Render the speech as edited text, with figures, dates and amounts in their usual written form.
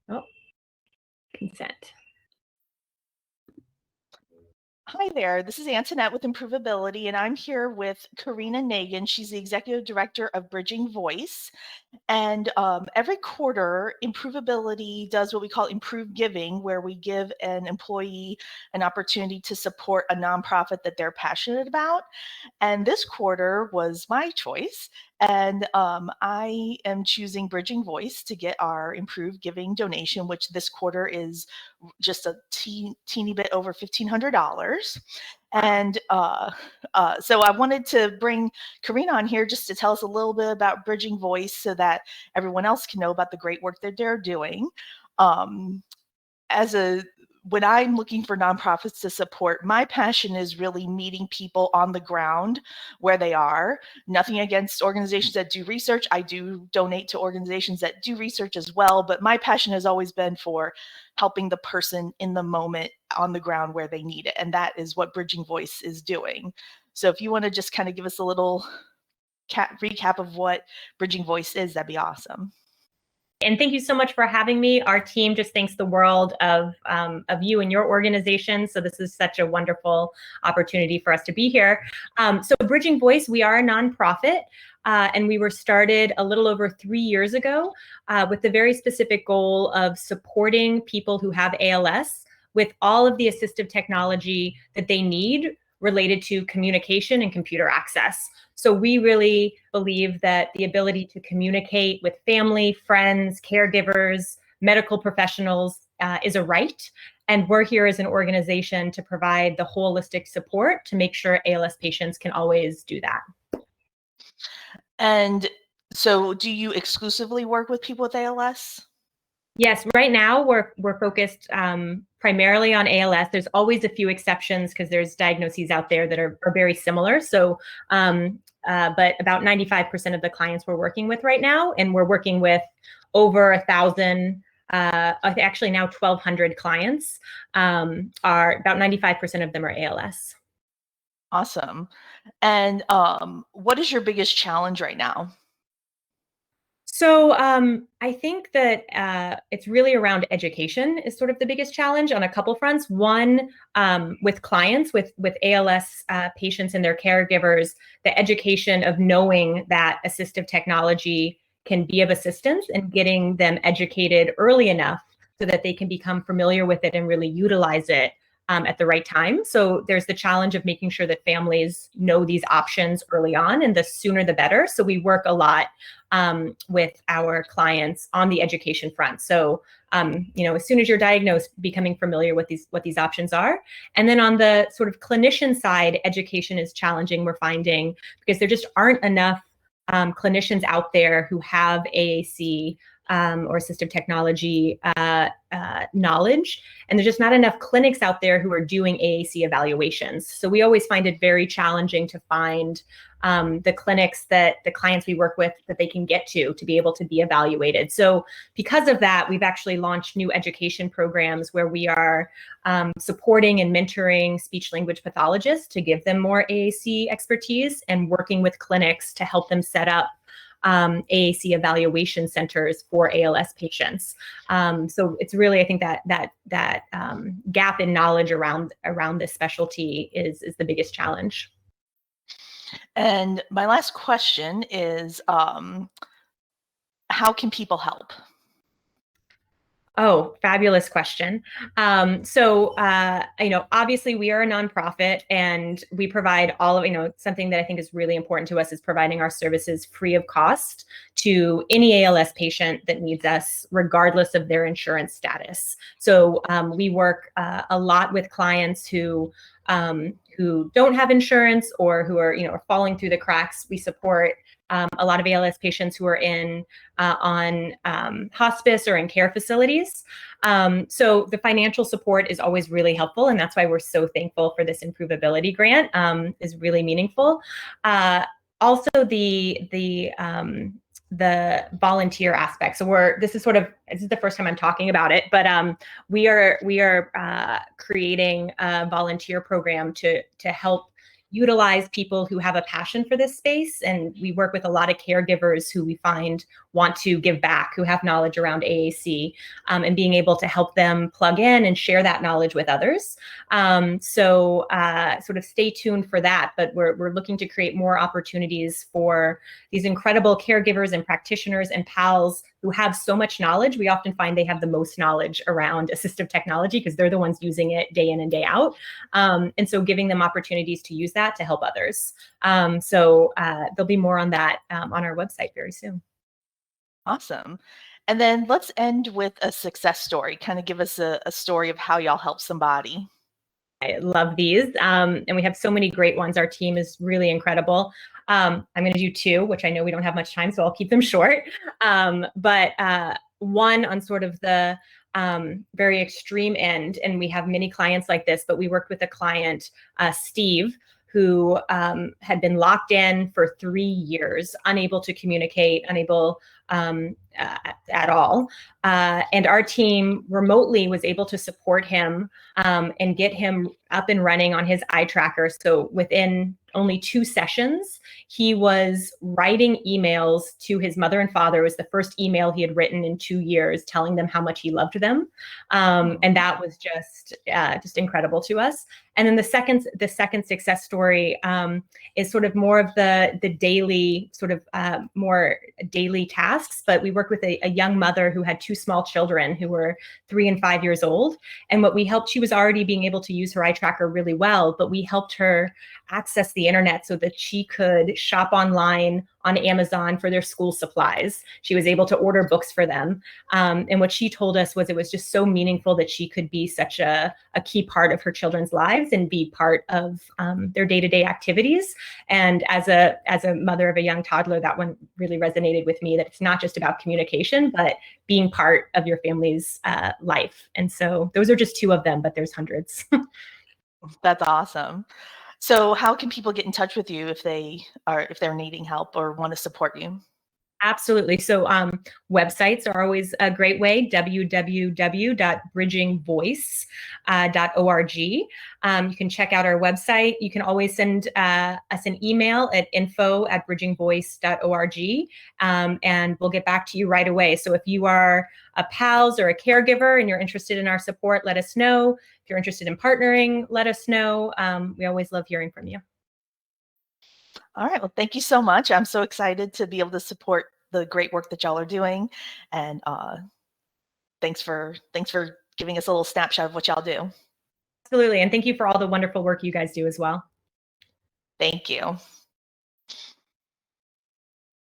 Oh, consent. Hi there, this is Antoinette with Improvability, and I'm here with Karina Nagin. She's the Executive Director of Bridging Voice. And every quarter, Improvability does what we call ImproveGiving, where we give an employee an opportunity to support a nonprofit that they're passionate about. And this quarter was my choice. And I am choosing Bridging Voice to get our ImproveGiving donation, which this quarter is just a teeny bit over $1,500. And so I wanted to bring Karina on here just to tell us a little bit about Bridging Voice so that everyone else can know about the great work that they're doing. When I'm looking for nonprofits to support, my passion is really meeting people on the ground where they are. Nothing against organizations that do research. I do donate to organizations that do research as well, but my passion has always been for helping the person in the moment on the ground where they need it. And that is what Bridging Voice is doing. So if you want to just kind of give us a little recap of what Bridging Voice is, that'd be awesome. And thank you so much for having me. Our team just thanks the world of you and your organization. So this is such a wonderful opportunity for us to be here. So Bridging Voice, we are a nonprofit, and we were started a little over 3 years ago with the very specific goal of supporting people who have ALS with all of the assistive technology that they need related to communication and computer access. So we really believe that the ability to communicate with family, friends, caregivers, medical professionals is a right. And we're here as an organization to provide the holistic support to make sure ALS patients can always do that. And so do you exclusively work with people with ALS? Yes, right now we're focused primarily on ALS. There's always a few exceptions because there's diagnoses out there that are very similar. So, but about 95% of the clients we're working with right now, and we're working with over 1,000, actually now 1,200 clients, are about 95% of them are ALS. Awesome. And what is your biggest challenge right now? So I think that it's really around education is sort of the biggest challenge on a couple fronts. One, with clients, with ALS patients and their caregivers, the education of knowing that assistive technology can be of assistance and getting them educated early enough so that they can become familiar with it and really utilize it at the right time. So there's the challenge of making sure that families know these options early on, and the sooner the better. So we work a lot with our clients on the education front. So, as soon as you're diagnosed, becoming familiar with what these options are. And then on the sort of clinician side, education is challenging, we're finding, because there just aren't enough clinicians out there who have AAC or assistive technology knowledge. And there's just not enough clinics out there who are doing AAC evaluations. So we always find it very challenging to find the clinics that the clients we work with that they can get to be able to be evaluated. So because of that, we've actually launched new education programs where we are supporting and mentoring speech language pathologists to give them more AAC expertise, and working with clinics to help them set up AAC evaluation centers for ALS patients. So it's really, I think that gap in knowledge around this specialty is the biggest challenge. And my last question is, how can people help? Oh, fabulous question. So, obviously we are a nonprofit and we provide all of, something that I think is really important to us is providing our services free of cost to any ALS patient that needs us, regardless of their insurance status. So we work a lot with clients who don't have insurance or who are, falling through the cracks. We support a lot of ALS patients who are on hospice or in care facilities. So the financial support is always really helpful, and that's why we're so thankful for this Improvability grant. Is really meaningful. Also, the volunteer aspect. So this is the first time I'm talking about it, but we are creating a volunteer program to help utilize people who have a passion for this space. And we work with a lot of caregivers who we find want to give back, who have knowledge around AAC, and being able to help them plug in and share that knowledge with others. So sort of stay tuned for that, but we're looking to create more opportunities for these incredible caregivers and practitioners and pals who have so much knowledge. We often find they have the most knowledge around assistive technology because they're the ones using it day in and day out. And so giving them opportunities to use that to help others. So there'll be more on that on our website very soon. Awesome. And then let's end with a success story. Kind of give us a story of how y'all help somebody. I love these. And we have so many great ones. Our team is really incredible. I'm going to do two, which I know we don't have much time, so I'll keep them short. But one on sort of the very extreme end, and we have many clients like this, but we worked with a client, Steve, who had been locked in for 3 years, unable to communicate, unable at all. And our team remotely was able to support him and get him up and running on his eye tracker. So within only 2 sessions, he was writing emails to his mother and father. It was the first email he had written in 2 years, telling them how much he loved them. And that was just incredible to us. And then the second success story is sort of more of the daily, sort of more daily tasks. But we worked with a young mother who had 2 small children who were 3 and 5 years old. And what we helped, she was already being able to use her eye tracker really well, but we helped her access the internet so that she could shop online on Amazon for their school supplies. She was able to order books for them. And what she told us was it was just so meaningful that she could be such a key part of her children's lives and be part of their day-to-day activities. And as a mother of a young toddler, that one really resonated with me, that it's not just about communication, but being part of your family's life. And so those are just 2 of them, but there's hundreds. That's awesome. So how can people get in touch with you if they're needing help or want to support you? Absolutely. So websites are always a great way, www.bridgingvoice.org. You can check out our website. You can always send us an email at info@bridgingvoice.org, and we'll get back to you right away. So if you are a PALS or a caregiver and you're interested in our support, let us know. If you're interested in partnering, let us know. We always love hearing from you. All right. Well, thank you so much. I'm so excited to be able to support the great work that y'all are doing. And thanks for giving us a little snapshot of what y'all do. Absolutely. And thank you for all the wonderful work you guys do as well. Thank you.